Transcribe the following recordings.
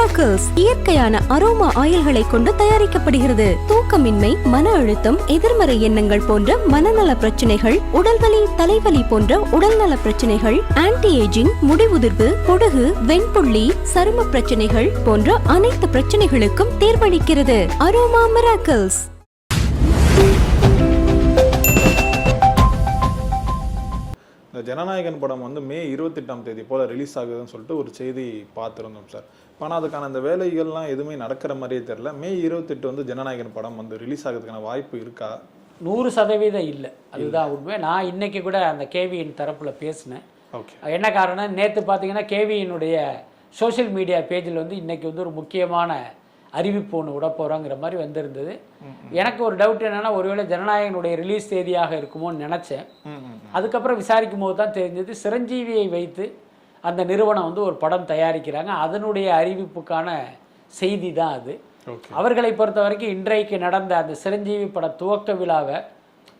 Miracles இயற்கையான aroma ஆயில்களை கொண்டு தயாரிக்கப்படுகிறது. தூக்கமின்மை, மன அழுத்தம், எதிர்மறை எண்ணங்கள் போன்ற மனநல பிரச்சனைகள், உடல்வலி, தலைவலி போன்ற உடல்நல பிரச்சனைகள், ஆன்டி ஏஜிங், முடிவுதிர்வு, பொடுகு, வெண்புள்ளி, சரும பிரச்சனைகள் போன்ற அனைத்து பிரச்சனைகளுக்கும் தீர்வளிக்கிறது. Aroma miracles. ஜனநாயகன் படம் வந்து மே 28ஆம் தேதி போல் ரிலீஸ் ஆகுதுன்னு சொல்லிட்டு ஒரு செய்தி பார்த்துருந்தோம் சார். ஆனால் அதுக்கான அந்த வேலைகள்லாம் எதுவுமே நடக்கிற மாதிரியே தெரியல. மே 28 வந்து ஜனநாயகன் படம் வந்து ரிலீஸ் ஆகிறதுக்கான வாய்ப்பு இருக்கா? 100% இல்லை, அதுதான் உண்மை. நான் இன்னைக்கு கூட அந்த கேவியின் தரப்பில் பேசினேன். ஓகே, என்ன காரணம், நேற்று பார்த்தீங்கன்னா கேவியினுடைய சோஷியல் மீடியா பேஜில் வந்து இன்னைக்கு வந்து ஒரு முக்கியமான அறிவிப்பு ஒன்று விட போகிறோங்கிற மாதிரி வந்திருந்தது. எனக்கு ஒரு டவுட் என்னென்னா, ஒருவேளை ஜனநாயகனுடைய ரிலீஸ் தேதியாக இருக்குமோன்னு நினச்சேன். அதுக்கப்புறம் விசாரிக்கும் போது தான் தெரிஞ்சது, சிரஞ்சீவியை வைத்து அந்த நிறுவனம் வந்து ஒரு படம் தயாரிக்கிறாங்க. அதனுடைய அறிவிப்புக்கான செய்தி தான் அது. அவர்களை பொறுத்த வரைக்கும் இன்றைக்கு நடந்த அந்த சிரஞ்சீவி பட துவக்க விழாவை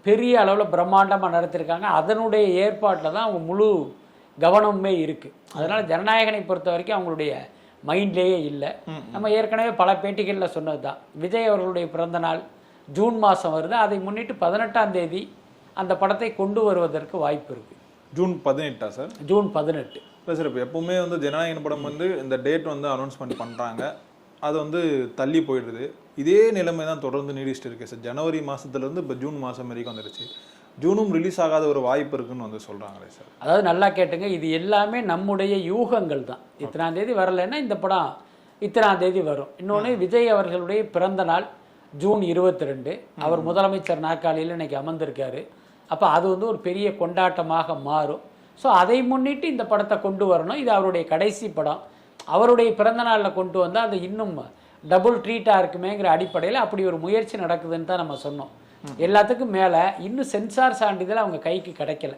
பெரிய அளவில் பிரம்மாண்டமாக நடத்தியிருக்காங்க. அதனுடைய ஏற்பாட்டில் தான் அவங்க முழு கவனமுமே இருக்குது. அதனால் ஜனநாயகனை பொறுத்த வரைக்கும் அவங்களுடைய மைண்ட்லேயே இல்லை. நம்ம ஏற்கனவே பல பேட்டிகளில் சொன்னது தான், விஜய் அவர்களுடைய பிறந்த நாள் ஜூன் மாதம் வருது. அதை முன்னிட்டு 18ஆம் தேதி அந்த படத்தை கொண்டு வருவதற்கு வாய்ப்பு இருக்குது. ஜூன் 18ஆ சார்? ஜூன் 18. இல்லை சார், இப்போ எப்பவுமே வந்து ஜனநாயகன் படம் வந்து இந்த டேட் வந்து அனௌன்ஸ்மெண்ட் பண்ணுறாங்க, அது வந்து தள்ளி போயிடுது. இதே நிலைமை தான் தொடர்ந்து நீடிச்சுட்டு இருக்கு சார். ஜனவரி மாதத்துலேருந்து இப்போ ஜூன் மாதம் வரைக்கும் வந்துடுச்சு. ஜூனும் ரிலீஸ் ஆகாத ஒரு வாய்ப்பு இருக்குன்னு வந்து சொல்கிறாங்களே சார். அதாவது நல்லா கேட்டுங்க, இது எல்லாமே நம்முடைய யூகங்கள் தான். இத்தனாம் தேதி வரலைன்னா இந்த படம் இத்தனாம் தேதி வரும். இன்னொன்று, விஜய் அவர்களுடைய பிறந்த நாள் ஜூன் 22. அவர் முதலமைச்சர் நாற்காலியில் இன்னைக்கு அமர்ந்திருக்காரு. அப்போ அது வந்து ஒரு பெரிய கொண்டாட்டமாக மாறும். ஸோ அதை முன்னிட்டு இந்த படத்தை கொண்டு வரணும். இது அவருடைய கடைசி படம். அவருடைய பிறந்த நாளில் கொண்டு வந்தால் அது இன்னும் டபுள் ட்ரீட்டாக இருக்குமேங்கிற அடிப்படையில் அப்படி ஒரு முயற்சி நடக்குதுன்னு தான் நம்ம சொன்னோம். எல்லாத்துக்கும் மேலே இன்னும் சென்சார் சான்றிதழ் அவங்க கைக்கு கிடைக்கல.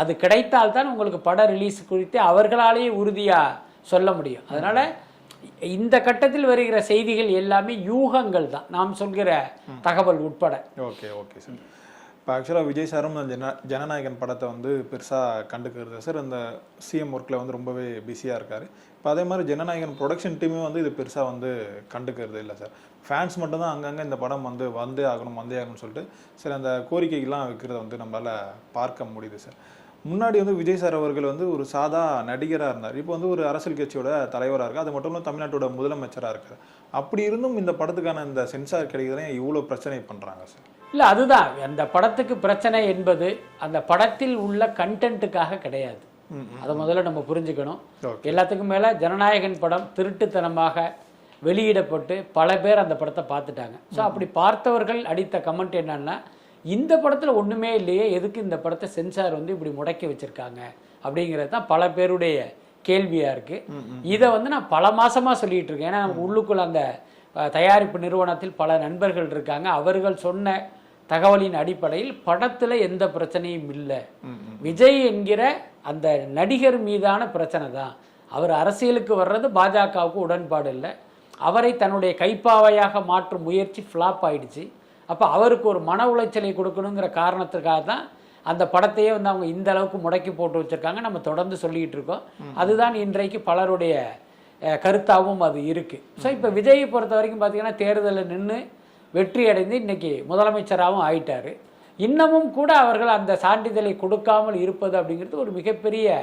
அது கிடைத்தால்தான் உங்களுக்கு பட ரிலீஸ் குறித்து அவர்களாலேயே உறுதியாக சொல்ல முடியும். அதனால் இந்த கட்டத்தில் வருகிற செய்திகள் எல்லாமே யூகங்கள் தான், நாம் சொல்கிற தகவல் உட்பட. Okay okay sir. இப்போ ஆக்சுவலாக விஜய் சாரும் ஜனநாயகன் படத்தை வந்து பெருசாக கண்டுக்கிறது சார். அந்த சிஎம் ஒர்க்கில் வந்து ரொம்பவே பிஸியாக இருக்கார். இப்போ அதே மாதிரி ஜனநாயகன் ப்ரொடக்ஷன் டீமே வந்து இது பெருசாக வந்து கண்டுக்கிறது இல்லை சார். ஃபேன்ஸ் மட்டும்தான் அங்கங்கே இந்த படம் வந்து வந்தே ஆகணும்னு சொல்லிட்டு சில அந்த கோரிக்கைகள்லாம் வைக்கிறத வந்து நம்மளால் பார்க்க முடியுது சார். முன்னாடி வந்து விஜய் சார் அவர்கள் வந்து ஒரு சாதா நடிகராக இருந்தார். இப்போ வந்து ஒரு அரசியல் கட்சியோட தலைவராக இருக்கார். அது மட்டும் இல்லாமல் தமிழ்நாட்டோட முதலமைச்சராக இருக்கார். அப்படி இருந்தும் இந்த படத்துக்கான இந்த சென்சார் கிடைக்கிறதே இவ்வளோ பிரச்சனை பண்ணுறாங்க சார். இல்லை, அதுதான் அந்த படத்துக்கு பிரச்சனை என்பது அந்த படத்தில் உள்ள கண்டென்ட்டுக்காக கிடையாது. அதை முதல்ல நம்ம புரிஞ்சுக்கணும். எல்லாத்துக்கும் மேலே ஜனநாயகன் படம் திருட்டுத்தனமாக வெளியிடப்பட்டு பல பேர் அந்த படத்தை பார்த்துட்டாங்க. ஸோ அப்படி பார்த்தவர்கள் அடித்த கமெண்ட் என்னன்னா, இந்த படத்தில் ஒன்றுமே இல்லையே, எதுக்கு இந்த படத்தை சென்சார் வந்து இப்படி முடக்கி வச்சுருக்காங்க அப்படிங்கிறது தான் பல பேருடைய கேள்வியாக இருக்குது. இதை வந்து நான் பல மாதமாக சொல்லிகிட்டு இருக்கேன். ஏன்னா உள்ளுக்குள்ள அந்த தயாரிப்பு நிறுவனத்தில் பல நண்பர்கள் இருக்காங்க. அவர்கள் சொன்ன தகவலின் அடிப்படையில் படத்தில் எந்த பிரச்சனையும் இல்லை. விஜய் என்கிற அந்த நடிகர் மீதான பிரச்சனை தான். அவர் அரசியலுக்கு வர்றது பாஜகவுக்கு உடன்பாடு இல்லை. அவரை தன்னுடைய கைப்பாவையாக மாற்றும் முயற்சி ஃப்ளாப் ஆயிடுச்சு. அப்போ அவருக்கு ஒரு மன உளைச்சலை கொடுக்கணுங்கிற காரணத்துக்காக தான் அந்த படத்தையே வந்து அவங்க இந்த அளவுக்கு முடக்கி போட்டு வச்சுருக்காங்க. நம்ம தொடர்ந்து சொல்லிக்கிட்டு இருக்கோம். அதுதான் இன்றைக்கு பலருடைய கருத்தாகவும் அது இருக்குது. ஸோ இப்போ விஜயை பொறுத்த வரைக்கும் பார்த்தீங்கன்னா, தேர்தலில் நின்று வெற்றி அடைந்து இன்னைக்கு முதலமைச்சராகவும் ஆயிட்டார். இன்னமும் கூட அவர்கள் அந்த சான்றிதழை கொடுக்காமல் இருப்பது அப்படிங்கிறது ஒரு மிகப்பெரிய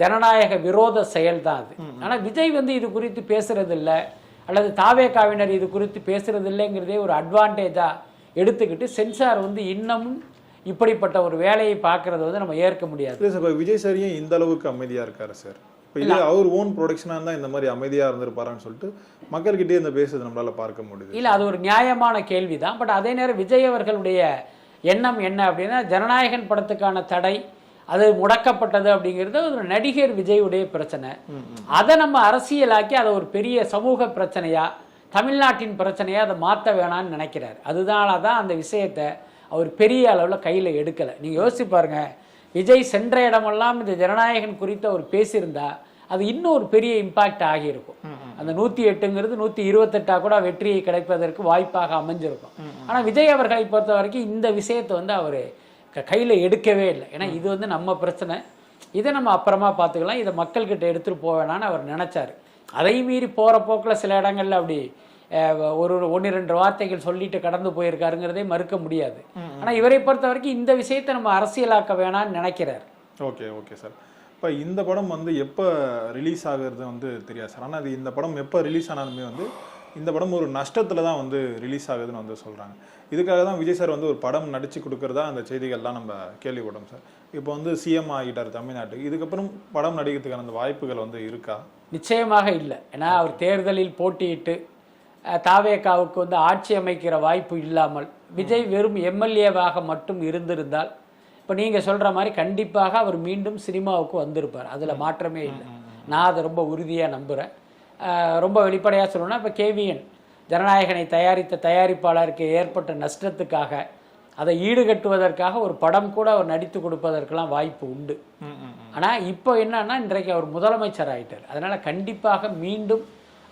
ஜனநாயக விரோத செயல் தான் அது. ஆனால் விஜய் வந்து இது குறித்து பேசுறதில்லை, அல்லது தாவேகாவினர் இது குறித்து பேசுறது இல்லைங்கிறதே ஒரு அட்வான்டேஜாக எடுத்துக்கிட்டு சென்சார் வந்து இன்னமும் இப்படிப்பட்ட ஒரு வேலையை பார்க்கறது வந்து நம்ம ஏற்க முடியாது. விஜய் சாரியும் இந்த அளவுக்கு அமைதியாக இருக்காரு சார். இல்லை, அவர் ஓன் ப்ரொடக்ஷனாக இருந்தால் இந்த மாதிரி அமைதியாக இருந்திருப்பாரான்னு சொல்லிட்டு மக்கள்கிட்டே இந்த பேசுறது நம்மளால பார்க்க முடியுது. இல்லை, அது ஒரு நியாயமான கேள்வி தான். பட் அதே நேரம் விஜய் அவர்களுடைய எண்ணம் என்ன அப்படின்னா, ஜனநாயகன் படத்துக்கான தடை அது முடக்கப்பட்டது அப்படிங்கிறது ஒரு நடிகர் விஜயுடைய பிரச்சனை. அதை நம்ம அரசியலாக்கி அதை ஒரு பெரிய சமூக பிரச்சனையா, தமிழ்நாட்டின் பிரச்சனையா அதை மாற்ற வேணான்னு நினைக்கிறார். அதனால தான் அந்த விஷயத்தை அவர் பெரிய அளவில் கையில் எடுக்கலை. நீங்கள் யோசிச்சு பாருங்க, விஜய் சென்ற இடமெல்லாம் இந்த ஜனநாயகன் குறித்து அவர் பேசியிருந்தா அது இன்னும் ஒரு பெரிய இம்பாக்ட் ஆகியிருக்கும். அந்த 108ங்கிறது 128 கூட வெற்றியை கிடைப்பதற்கு வாய்ப்பாக அமைஞ்சிருக்கும். ஆனால் விஜய் அவர்களை பொறுத்த வரைக்கும் இந்த விஷயத்தை வந்து அவர் கையில் எடுக்கவே இல்லை. ஏன்னா இது வந்து நம்ம பிரச்சனை, இதை நம்ம அப்புறமா பார்த்துக்கலாம், இதை மக்கள்கிட்ட எடுத்துகிட்டு போவேணான்னு அவர் நினச்சார். அதை மீறி போகிற போக்கில் சில இடங்கள்ல அப்படி ஒரு 1-2 வார்த்தைகள் சொல்லிட்டு கடந்து போயிருக்காருங்கிறதே மறுக்க முடியாது. ஆனால் இவரை பொறுத்த வரைக்கும் இந்த விஷயத்தை நம்ம அரசியலாக்க வேணாம்னு நினைக்கிறார். Okay okay sir. இப்போ இந்த படம் வந்து எப்போ ரிலீஸ் ஆகுறது வந்து தெரியாது சார். ஆனால் இந்த படம் எப்போ ரிலீஸ் ஆனாலுமே வந்து இந்த படம் ஒரு நஷ்டத்தில் தான் வந்து ரிலீஸ் ஆகுதுன்னு வந்து சொல்கிறாங்க. இதுக்காக தான் விஜய் சார் வந்து ஒரு படம் நடித்து கொடுக்குறதா அந்த செய்திகள்லாம் நம்ம கேள்விப்பட்டோம் சார். இப்போ வந்து சிஎம் ஆகிட்டார் தமிழ்நாட்டுக்கு, இதுக்கப்புறம் படம் நடிக்கிறதுக்கான அந்த வாய்ப்புகள் வந்து இருக்கா? நிச்சயமாக இல்லை. ஏன்னா அவர் தேர்தலில் போட்டியிட்டு தாவேகாவுக்கு வந்து ஆட்சி அமைக்கிற வாய்ப்பு இல்லாமல் விஜய் வெறும் எம்எல்ஏவாக மட்டும் இருந்திருந்தால் இப்போ நீங்கள் சொல்கிற மாதிரி கண்டிப்பாக அவர் மீண்டும் சினிமாவுக்கு வந்திருப்பார். அதில் மாற்றமே இல்லை. நான் அதை ரொம்ப உறுதியாக நம்புகிறேன். ரொம்ப வெளிப்படையாக சொல்லணும்னா இப்போ கேவிஎன் ஜனநாயகனை தயாரித்த தயாரிப்பாளருக்கு ஏற்பட்ட நஷ்டத்துக்காக அதை ஈடுகட்டுவதற்காக ஒரு படம் கூட அவர் நடித்து கொடுப்பதற்கெல்லாம் வாய்ப்பு உண்டு. ஆனால் இப்போ என்னன்னா இன்றைக்கு அவர் முதலமைச்சர் ஆகிட்டார். அதனால் கண்டிப்பாக மீண்டும்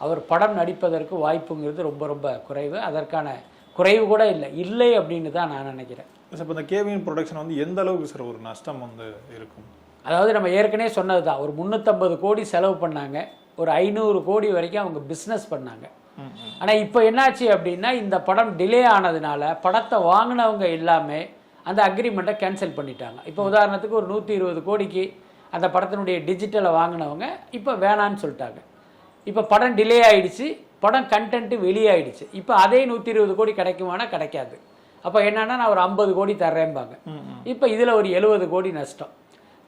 அவர் படம் நடிப்பதற்கு வாய்ப்புங்கிறது ரொம்ப ரொம்ப குறைவு. அதற்கான குறைவு கூட இல்லை அப்படின்னு தான் நான் நினைக்கிறேன். சார் இப்போ இந்த கேவிஎன் ப்ரொடக்ஷன் வந்து எந்த அளவுக்கு சார் ஒரு நஷ்டம் வந்து இருக்கும்? அதாவது நம்ம ஏற்கனவே சொன்னது தான், ஒரு 350 கோடி செலவு பண்ணாங்க, ஒரு 500 கோடி வரைக்கும் அவங்க பிஸ்னஸ் பண்ணாங்க. ஆனால் இப்போ என்னாச்சு அப்படின்னா இந்த படம் டிலே ஆனதுனால படத்தை வாங்கினவங்க எல்லாமே அந்த அக்ரிமெண்ட்டை கேன்சல் பண்ணிட்டாங்க. இப்போ உதாரணத்துக்கு ஒரு 120 கோடிக்கு அந்த படத்தினுடைய டிஜிட்டலை வாங்கினவங்க இப்போ வேணான்னு சொல்லிட்டாங்க. இப்போ படம் டிலே ஆகிடுச்சு, படம் கண்டென்ட்டு வெளியாகிடுச்சு. இப்போ அதே 120 கோடி கிடைக்குமானா கிடைக்காது. அப்போ என்னன்னா நான் ஒரு 50 கோடி தர்றேன்பாங்க. இப்போ இதில் ஒரு 70 கோடி நஷ்டம்.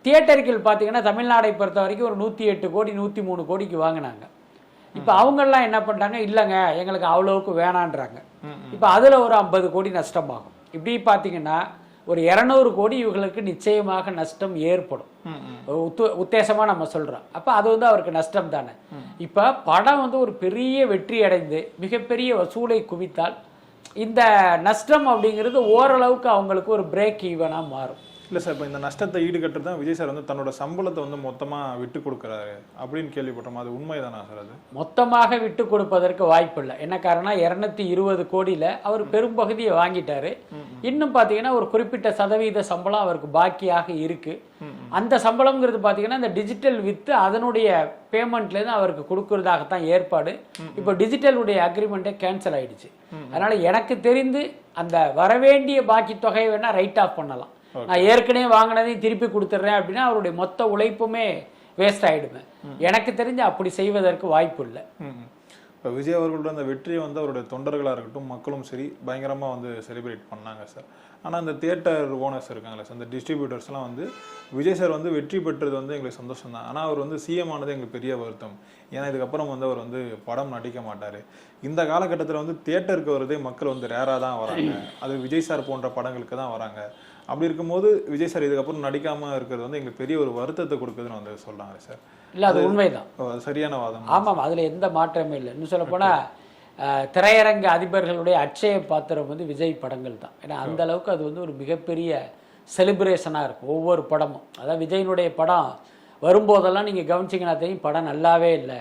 தியேட்டர்கள் பார்த்தீங்கன்னா தமிழ்நாடை பொறுத்த வரைக்கும் ஒரு 108 கோடி 103 கோடிக்கு வாங்கினாங்க. இப்போ அவங்கெல்லாம் என்ன பண்ணுறாங்க, இல்லைங்க எங்களுக்கு அவ்வளோவுக்கு வேணான்றாங்க. இப்போ அதில் ஒரு 50 கோடி நஷ்டமாகும். இப்படி பார்த்தீங்கன்னா ஒரு 200 கோடி இவங்களுக்கு நிச்சயமாக நஷ்டம் ஏற்படும். உத்தேசமாக நம்ம சொல்கிறோம். அப்போ அது வந்து அவருக்கு நஷ்டம் தானே. இப்போ படம் வந்து ஒரு பெரிய வெற்றி அடைந்து மிகப்பெரிய வசூலை குவித்தால் இந்த நஷ்டம் அப்படிங்கிறது ஓரளவுக்கு அவங்களுக்கு ஒரு பிரேக் ஈவனாக மாறும். இல்லை சார், இப்போ இந்த நஷ்டத்தை ஈடுகட்டுறது தான் விஜய் சார் வந்து தன்னோட சம்பளத்தை வந்து மொத்தமாக விட்டு கொடுக்குறாரு அப்படின்னு கேள்விப்பட்டோம். அது உண்மைதானா சார்? அது மொத்தமாக விட்டு கொடுப்பதற்கு வாய்ப்பு இல்லை. என்ன காரணம், 220 கோடியில் அவர் பெரும்பகுதியை வாங்கிட்டாரு. இன்னும் பார்த்தீங்கன்னா ஒரு குறிப்பிட்ட சதவீத சம்பளம் அவருக்கு பாக்கியாக இருக்கு. அந்த சம்பளம்ங்கிறது பார்த்தீங்கன்னா இந்த டிஜிட்டல் வித்து அதனுடைய பேமெண்ட்லேருந்து அவருக்கு கொடுக்கறதாகத்தான் ஏற்பாடு. இப்போ டிஜிட்டலுடைய அக்ரிமெண்ட்டே கேன்சல் ஆயிடுச்சு. அதனால எனக்கு தெரிந்து அந்த வரவேண்டிய பாக்கி தொகையை வேணா ரைட் ஆஃப் பண்ணலாம். நான் ஏற்கனவே வாங்கினதையும் திருப்பி கொடுத்துட்றேன் அப்படின்னா அவருடைய மொத்த உழைப்புமே வேஸ்ட் ஆகிடுவேன். எனக்கு தெரிஞ்சு அப்படி செய்வதற்கு வாய்ப்பு இல்லை. இப்போ விஜய் அவர்களோட அந்த வெற்றியை வந்து அவருடைய தொண்டர்களாக இருக்கட்டும் மக்களும் சரி பயங்கரமாக வந்து செலிப்ரேட் பண்ணாங்க சார். ஆனால் அந்த தியேட்டர் ஓனர்ஸ் இருக்காங்களே சார், அந்த டிஸ்ட்ரிபியூட்டர்ஸ்லாம் வந்து விஜய் சார் வந்து வெற்றி பெற்றது வந்து எங்களுக்கு சந்தோஷம் தான், ஆனால் அவர் வந்து சிஎம் ஆனது எங்களுக்கு பெரிய வருத்தம். ஏன்னா இதுக்கப்புறம் வந்து அவர் வந்து படம் நடிக்க மாட்டார். இந்த காலகட்டத்தில் வந்து தியேட்டருக்கு வரதே மக்கள் வந்து ரேராக தான் வராங்க. அது விஜய் சார் போன்ற படங்களுக்கு தான் வராங்க. அப்படி இருக்கும்போது விஜய் சார் இதுக்கப்புறம் நடிக்காமல் இருக்கிறது வந்து எங்களுக்கு பெரிய ஒரு வருத்தத்தை கொடுக்குதுன்னு வந்து சொல்கிறாங்க சார். இல்லை, அது உண்மைதான், சரியான வாதம். ஆமாம், அதில் எந்த மாற்றமே இல்லை. இன்னும் சொல்லப்போனால் திரையரங்க அதிபர்களுடைய அட்சய பாத்திரம் வந்து விஜய் படங்கள் தான். ஏன்னா அந்த அளவுக்கு அது வந்து ஒரு மிகப்பெரிய செலிப்ரேஷனாக இருக்கும் ஒவ்வொரு படமும். அதாவது விஜயினுடைய படம் வரும்போதெல்லாம் நீங்கள் கவனிச்சிங்கன்னா தெரியும், படம் நல்லாவே இல்லை,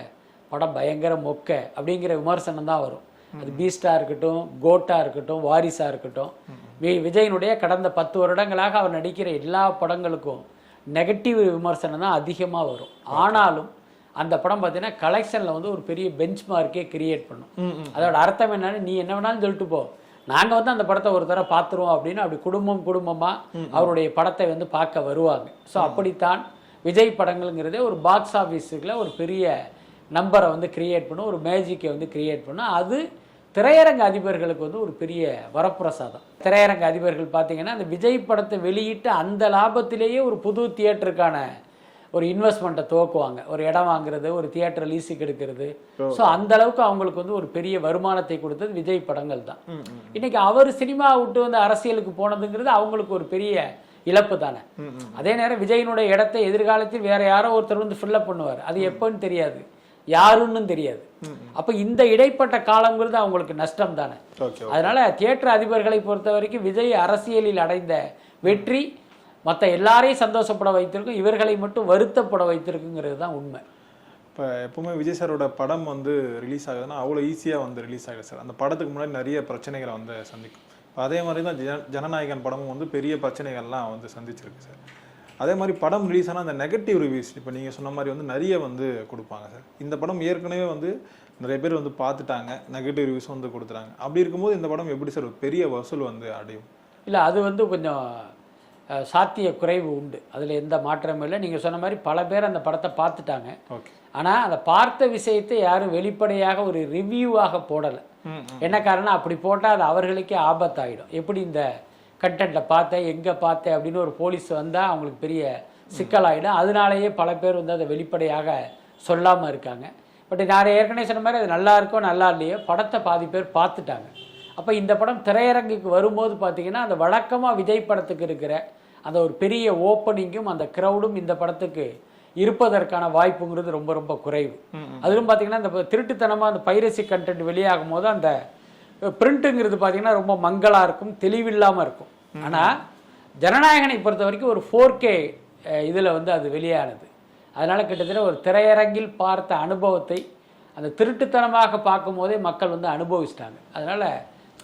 படம் பயங்கர மொக்க அப்படிங்கிற விமர்சனம் தான் வரும். அது பீஸ்டாக இருக்கட்டும், கோட்டா இருக்கட்டும், வாரிசாக இருக்கட்டும். விஜயினுடைய கடந்த 10 வருடங்களாக அவர் நடிக்கிற எல்லா படங்களுக்கும் நெகட்டிவ் விமர்சனம் தான் அதிகமாக வரும். ஆனாலும் அந்த படம் பார்த்தீங்கன்னா கலெக்ஷனில் வந்து ஒரு பெரிய பெஞ்ச் மார்க்கே கிரியேட் பண்ணும். அதோட அர்த்தம் என்னன்னு, நீ என்ன வேணாலும் சொல்லிட்டு போ, நாங்கள் வந்து அந்த படத்தை ஒரு தடவை பார்த்துருவோம் அப்படின்னு அப்படி குடும்பமாக அவருடைய படத்தை வந்து பார்க்க வருவாங்க. ஸோ அப்படித்தான் விஜய் படங்கள்ங்கிறதே ஒரு பாக்ஸ் ஆஃபீஸுக்குள்ள ஒரு பெரிய நம்பரை வந்து கிரியேட் பண்ணும், ஒரு மேஜிக்கை வந்து கிரியேட் பண்ணும். அது திரையரங்க அதிபர்களுக்கு வந்து ஒரு பெரிய வரப்பிரசாதம். திரையரங்க அதிபர்கள் பார்த்தீங்கன்னா அந்த விஜய் படத்தை வெளியிட்டு அந்த லாபத்திலேயே ஒரு புது தியேட்டருக்கான ஒரு இன்வெஸ்ட்மெண்ட்டை துவக்குவாங்க. ஒரு இடம் வாங்குறது, ஒரு தியேட்டர் லீஸுக்கு எடுக்கிறது. ஸோ அந்த அளவுக்கு அவங்களுக்கு வந்து ஒரு பெரிய வருமானத்தை கொடுத்தது விஜய் படங்கள் தான். இன்னைக்கு அவர் சினிமா விட்டு வந்து அரசியலுக்கு போனதுங்கிறது அவங்களுக்கு ஒரு பெரிய இழப்பு தானே. அதே நேரம் விஜயினுடைய இடத்தை எதிர்காலத்தில் வேற யாரோ ஒருத்தர் வந்து ஃபில்லப் பண்ணுவார். அது எப்போன்னு தெரியாது, யாருன்னு தெரியாது. அப்ப இந்த இடைப்பட்ட காலங்கிறது அவங்களுக்கு நஷ்டம் தானே. அதனால தியேட்டர் அதிபர்களை பொறுத்த வரைக்கும் விஜய் அரசியலில் அடைந்த வெற்றி மற்ற எல்லாரையும் சந்தோஷப்பட வைத்திருக்கும், இவர்களை மட்டும் வருத்தப்பட வைத்திருக்குங்கிறது தான் உண்மை. இப்போ எப்பவுமே விஜய் சாரோட படம் வந்து ரிலீஸ் ஆகுதுன்னா அவ்வளோ ஈஸியாக வந்து ரிலீஸ் ஆகிடுது சார். அந்த படத்துக்கு முன்னாடி நிறைய பிரச்சனைகளை வந்து சந்திக்கும். அதே மாதிரி தான் ஜனநாயகன் படமும் வந்து பெரிய பிரச்சனைகள்லாம் வந்து சந்திச்சிருக்கு சார். அதே மாதிரி படம் ரிலீஸ் ஆனால் அந்த நெகட்டிவ் ரிவ்யூஸ் இப்போ நீங்கள் சொன்ன மாதிரி வந்து நிறைய வந்து கொடுப்பாங்க சார். இந்த படம் ஏற்கனவே வந்து நிறைய பேர் வந்து பார்த்துட்டாங்க, நெகட்டிவ் ரிவ்யூஸ் வந்து கொடுத்துறாங்க. அப்படி இருக்கும்போது இந்த படம் எப்படி சார் ஒரு பெரிய வசூல் வந்து அடையும்? இல்லை, அது வந்து கொஞ்சம் சாத்திய குறைவு உண்டு, அதில் எந்த மாற்றமும் இல்லை. நீங்கள் சொன்ன மாதிரி பல பேர் அந்த படத்தை பார்த்துட்டாங்க. ஓகே. ஆனால் அதை பார்த்த விஷயத்தை யாரும் வெளிப்படையாக ஒரு ரிவ்யூவாக போடலை. என்ன காரணம்? அப்படி போட்டால் அது அவர்களுக்கே ஆபத்தாயிடும். எப்படி இந்த கண்டென்ட்டை பார்த்தேன், எங்கே பார்த்தேன் அப்படின்னு ஒரு போலீஸ் வந்தால் அவங்களுக்கு பெரிய சிக்கலாயிடும். அதனாலேயே பல பேர் வந்து அதை வெளிப்படையாக சொல்லாமல் இருக்காங்க. பட் நான் ஏற்கனவே சொன்ன மாதிரி அது நல்லா இருக்கோ நல்லா இல்லையோ படத்தை பாதி பேர் பார்த்துட்டாங்க. அப்போ இந்த படம் திரையரங்குக்கு வரும்போது பார்த்தீங்கன்னா அந்த வழக்கமாக விஜய் படத்துக்கு இருக்கிற அந்த ஒரு பெரிய ஓப்பனிங்கும் அந்த க்ரௌடும் இந்த படத்துக்கு இருப்பதற்கான வாய்ப்புங்கிறது ரொம்ப ரொம்ப குறைவு. அதுவும் பார்த்தீங்கன்னா இந்த திருட்டுத்தனமாக அந்த பைரசி கண்டென்ட் வெளியாகும் போது அந்த பிரிண்ட்டுங்கிறது பார்த்தீங்கன்னா ரொம்ப மங்களாக இருக்கும், தெளிவில்லாமல் இருக்கும். ஆனால் ஜனநாயகனை பொறுத்த வரைக்கும் ஒரு 4K இதில் வந்து அது வெளியானது. அதனால் கிட்டத்தட்ட ஒரு திரையரங்கில் பார்த்த அனுபவத்தை அந்த திருட்டுத்தனமாக பார்க்கும் போதே மக்கள் வந்து அனுபவிச்சிட்டாங்க. அதனால்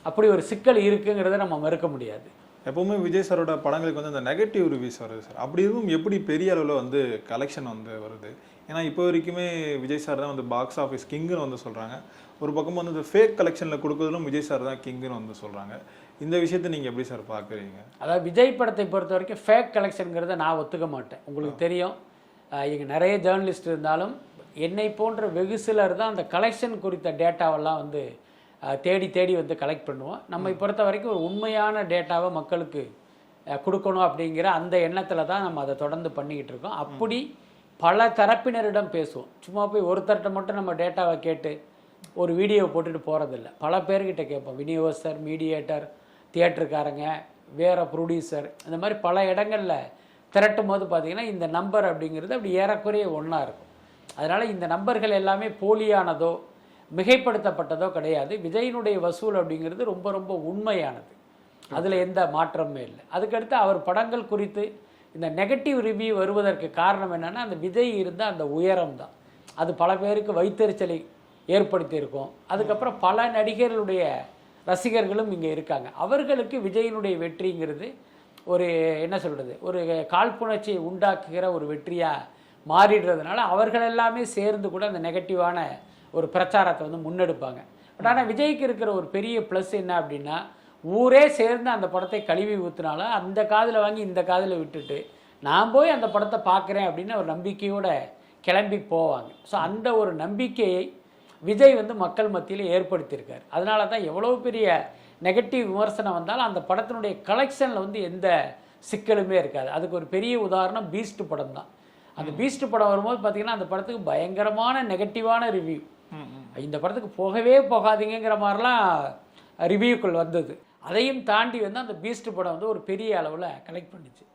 அப்படி ஒரு சிக்கல் இருக்குங்கிறத நம்ம மறுக்க முடியாது. எப்பவுமே விஜய் சாரோட படங்களுக்கு வந்து அந்த நெகட்டிவ் ரிவ்யூஸ் வருது சார். அப்படி இருக்கும் எப்படி பெரிய அளவில் வந்து கலெக்ஷன் வந்து வருது? ஏன்னா இப்போ வரைக்குமே விஜய் சார் தான் வந்து பாக்ஸ் ஆஃபீஸ் கிங்குன்னு வந்து சொல்கிறாங்க. ஒரு பக்கம் வந்து இந்த ஃபேக் கலெக்ஷனில் கொடுக்குறதுலும் விஜய் சார் தான் கிங்குன்னு வந்து சொல்கிறாங்க. இந்த விஷயத்தை நீங்கள் எப்படி சார் பார்க்குறீங்க? அதாவது விஜய் படத்தை பொறுத்த வரைக்கும் ஃபேக் கலெக்ஷனுங்கிறத நான் ஒத்துக்க மாட்டேன். உங்களுக்கு தெரியும், இங்கே நிறைய ஜேர்னலிஸ்ட் இருந்தாலும் என்னை போன்ற வெகு சிலர் தான் அந்த கலெக்ஷன் குறித்த டேட்டாவெல்லாம் வந்து தேடி தேடி வந்து கலெக்ட் பண்ணுவோம். நம்மை பொறுத்த வரைக்கும் ஒரு உண்மையான டேட்டாவை மக்களுக்கு கொடுக்கணும் அப்படிங்கிற அந்த எண்ணத்தில் தான் நம்ம அதை தொடர்ந்து பண்ணிக்கிட்டு இருக்கோம். அப்படி பல தரப்பினரிடம் பேசுவோம். சும்மா போய் ஒருத்தர்கிட்ட மட்டும் நம்ம டேட்டாவை கேட்டு ஒரு வீடியோவை போட்டுட்டு போகிறதில்ல. பல பேர்கிட்ட கேட்போம். விநியோகஸ்தர், மீடியேட்டர், தியேட்டருக்காரங்க, வேறு ப்ரொடியூசர், இந்த மாதிரி பல இடங்களில் திரட்டும் போது பார்த்திங்கன்னா இந்த நம்பர் அப்படிங்கிறது அப்படி ஏறக்குறைய ஒன்றா இருக்கும். அதனால் இந்த நம்பர்கள் எல்லாமே போலியானதோ மிகைப்படுத்தப்பட்டதோ கிடையாது. விஜயினுடைய வசூல் அப்படிங்கிறது ரொம்ப ரொம்ப உண்மையானது, அதில் எந்த மாற்றமே இல்லை. அதுக்கடுத்து அவர் படங்கள் குறித்து இந்த நெகட்டிவ் ரிவ்யூ வருவதற்கு காரணம் என்னென்னா அந்த விஜய் இருந்த அந்த உயரம் தான். அது பல பேருக்கு வைத்தறிச்சலை ஏற்படுத்தியிருக்கும். அதுக்கப்புறம் பல நடிகர்களுடைய ரசிகர்களும் இங்கே இருக்காங்க. அவர்களுக்கு விஜயினுடைய வெற்றிங்கிறது ஒரு என்ன சொல்கிறது, ஒரு காழ்ப்புணர்ச்சியை உண்டாக்குகிற ஒரு வெற்றியாக மாறிடுறதுனால அவர்கள் எல்லாமே சேர்ந்து கூட அந்த நெகட்டிவான ஒரு பிரச்சாரத்தை வந்து முன்னெடுப்பாங்க. பட் ஆனால் விஜய்க்கு இருக்கிற ஒரு பெரிய ப்ளஸ் என்ன அப்படின்னா, ஊரே சேர்ந்து அந்த படத்தை கழுவி ஊற்றினாலும் அந்த காதில் வாங்கி இந்த காதில் விட்டுட்டு நான் போய் அந்த படத்தை பார்க்குறேன் அப்படின்னு ஒரு நம்பிக்கையோடு கிளம்பி போவாங்க. ஸோ அந்த ஒரு நம்பிக்கையை விஜய் வந்து மக்கள் மத்தியில் ஏற்படுத்தியிருக்கார். அதனால தான் எவ்வளோ பெரிய நெகட்டிவ் விமர்சனம் வந்தாலும் அந்த படத்தினுடைய கலெக்ஷனில் வந்து எந்த சிக்கலுமே இருக்காது. அதுக்கு ஒரு பெரிய உதாரணம் பீஸ்ட் படம் தான். அந்த பீஸ்ட் படம் வரும்போது பார்த்தீங்கன்னா அந்த படத்துக்கு பயங்கரமான நெகட்டிவான ரிவ்யூ. இந்த படத்துக்கு போகவே போகாதீங்கிற மாதிரிலாம் ரிவ்யூக்கள் வந்தது. அதையும் தாண்டி வந்து அந்த பீஸ்ட் படம் வந்து ஒரு பெரிய அளவில் கலெக்ட் பண்ணிச்சு.